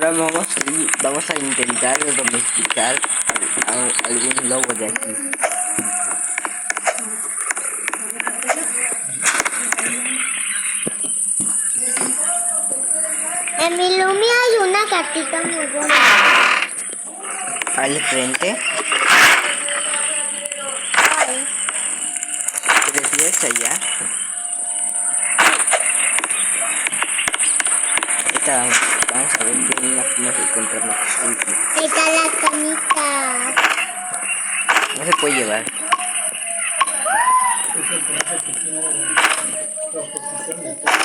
ahora vamos a intentar domesticar a algún lobo de aquí. En mi Lumi hay una gatita muy bonita. Al frente. Ay, ¿Te refieres allá? Ahorita vamos a ver qué nos encontramos. ahí está la camita. No se puede llevar.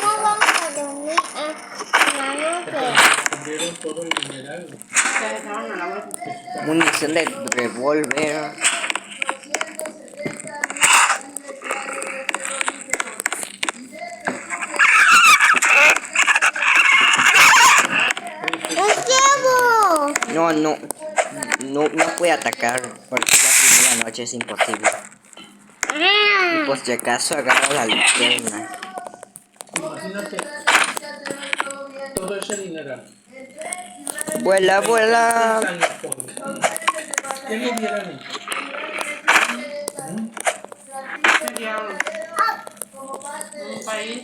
¿Cómo vamos a dormir la noche? Munición de revólver. ¡Un ciervo! No puede atacar porque es la primera noche, es imposible. Y por si acaso agarra la linterna. Imagínate todo ese dinero. Vuela, vuela. ¿Qué me hubieran hecho? Sería un país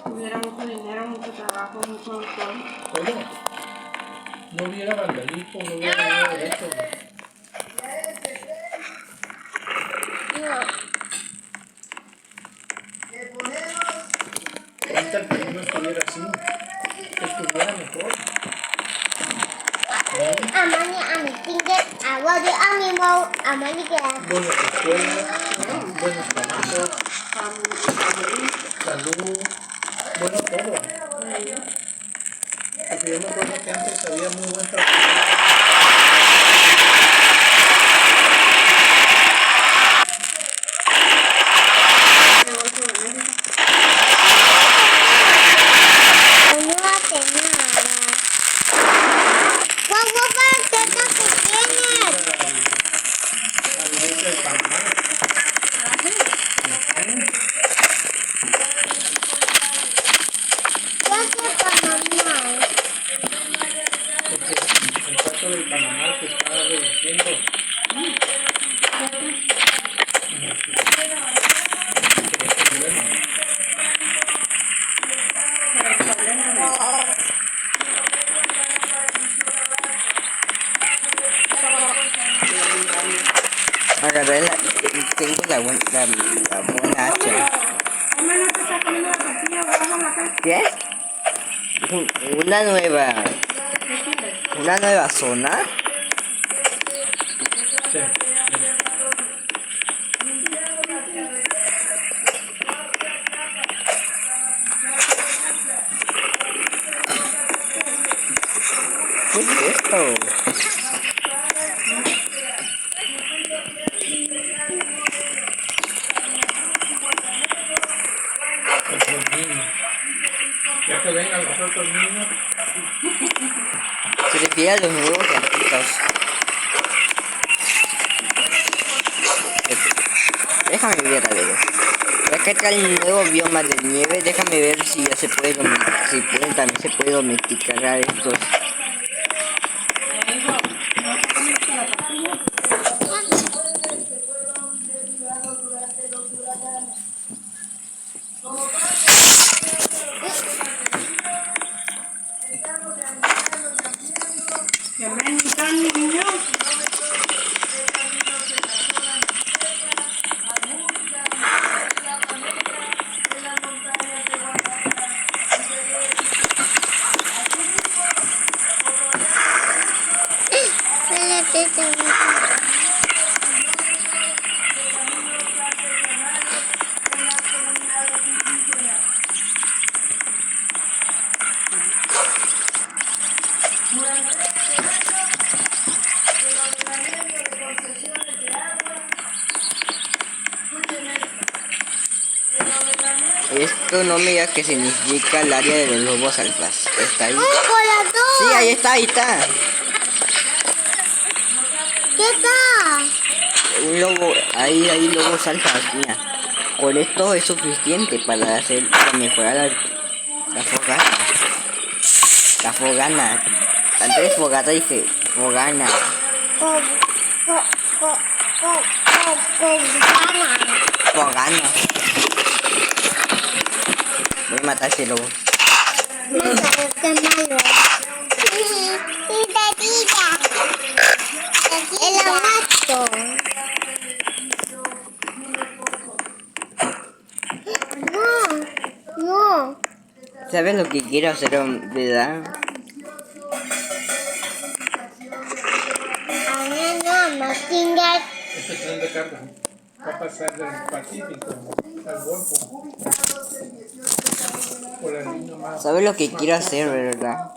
hubiera mucho dinero, mucho trabajo, mucho todo. Todo. No hubiera vandalismo, no hubiera nada de eso. Ahorita el país no estuviera así. Estuviera mejor. Amani, ami tinggal awal dia ami mau amani ke. Buenas escuelas, buenos trabajos, salud, bueno todo. Porque yo me acuerdo que antes había muy buen trabajo. No hace nada. Guau, guau, ¿qué tal que tienes? Al norte del Panamá. ¿Qué hace Panamá? Porque el caso del Panamá se está reduciendo. Agarré tengo la buena hacha. ¿Qué? Una nueva zona. Sí. ¿Qué es esto? Los niños. Ya que vengan los otros niños. Se refiere a los nuevos gatitos. Déjame ver, a ver. Acá está el nuevo bioma de nieve. Déjame ver si ya se puede domesticar. Si también se puede domesticar a estos. Que me invitan niños. Esto no me diga que significa el área de los lobos alfas. ¿Está ahí? ¡Un colador! Sí, ahí está, ahí está. ¿Qué tal? Un lobo, ahí hay lobos alfas, mira. Con esto es suficiente para mejorar la fogata. La fogana. Antes fogata dije fogana. Gana. Fogana. Voy a matar ese lobo. Mátalo, qué malo. El mato. No. ¿Sabes lo que quiero hacer, verdad? No, Tinga. Este tren de carga va a pasar del Pacífico al Golfo por el línea más. ¿Sabes lo que quiero hacer, verdad?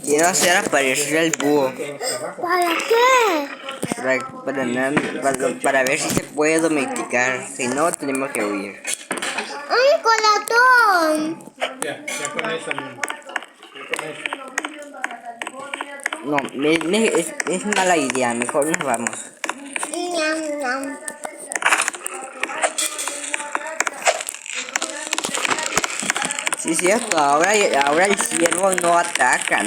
Quiero hacer aparecer al búho. ¿Para qué? Para ver si se puede domesticar. Si no, tenemos que huir. ¡Un colatón! Ya con esa misma. Ya con esa. No, es mala idea. Mejor nos vamos. Ñam, ñam. Sí, es cierto. Ahora el ciervo no ataca.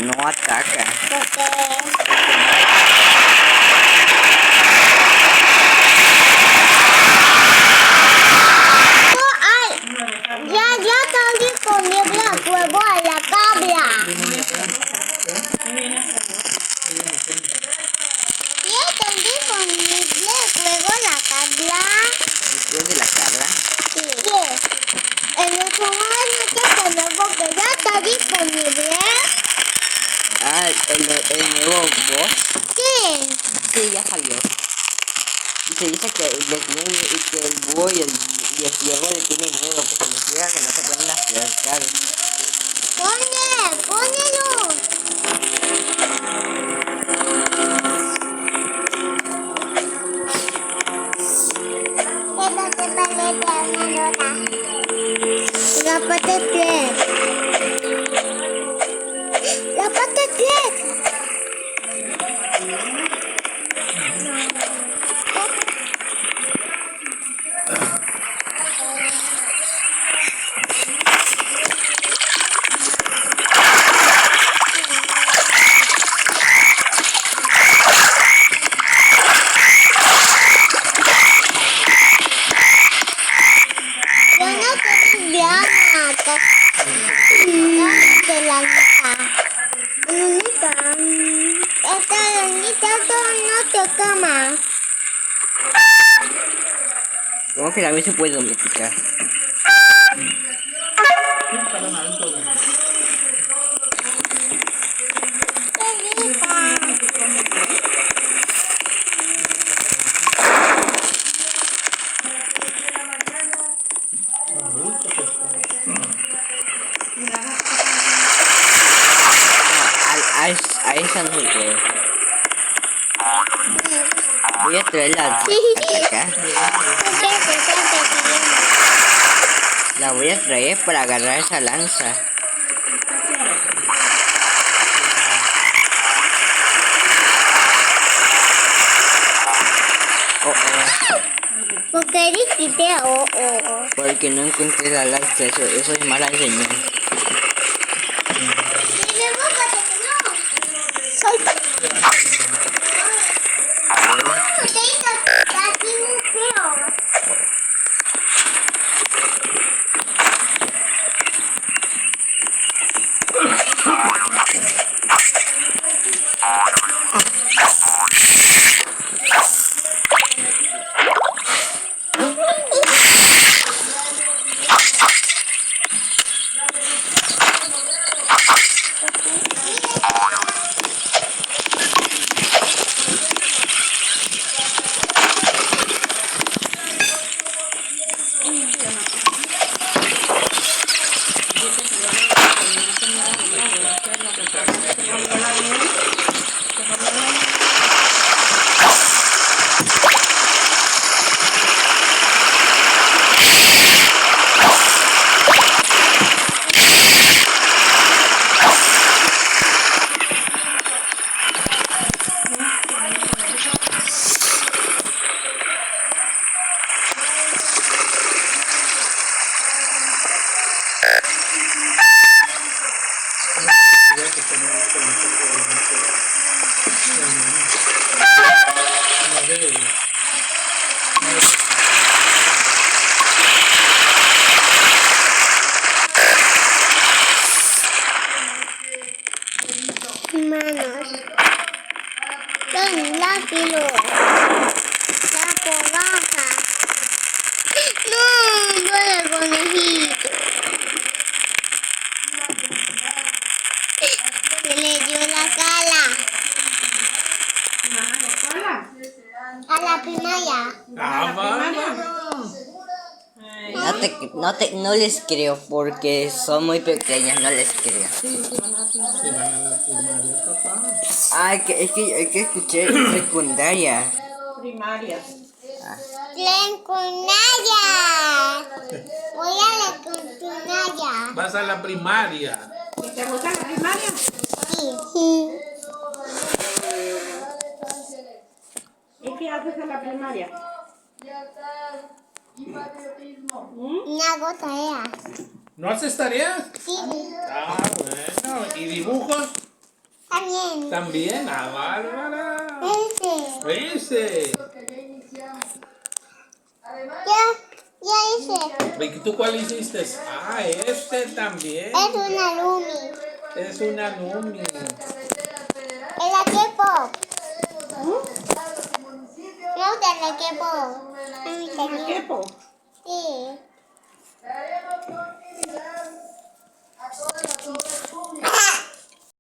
Ya está disponible el juego a la cabra. Ya está disponible el juego a la cabra. Después de la cabra. Sí. En el juego que ya está disponible. Ah, el nuevo boss. Sí. Sí, ya salió. Y se dice que el búho y el ciervo le tienen miedo, porque significa que no se pueden acercar. Pónelo. La pata tres. La pata tres. Yo no soy Diana. De la neta. Esta lanita no te cama. ¿Cómo que también se puede domesticar? A esa no se puede. Voy a traerla acá. La voy a traer para agarrar esa lanza. Porque dijiste Porque no encontré la lanza, eso es mala señal. La fogaja. No, no el conejito. Se le dio la cala ¿Vas a la escuela? a la primaria. Ah, primaria? vámonos. Ay, No les creo porque son muy pequeñas, no les creo. Sí, van a la primaria, papá. Ah, es que escuché secundaria. primaria. Secundaria. Voy a la secundaria. Vas a la primaria. ¿Y te gusta la primaria? Sí. ¿Y qué haces en la primaria? Una gota era. ¿No haces tareas? Sí. Ah, bueno. ¿Y dibujos? También. También. Ah, bárbara. Ese. Ese. Ya hice. ¿Y tú cuál hiciste? Ah, este también. Es una lumi. Es una Numi.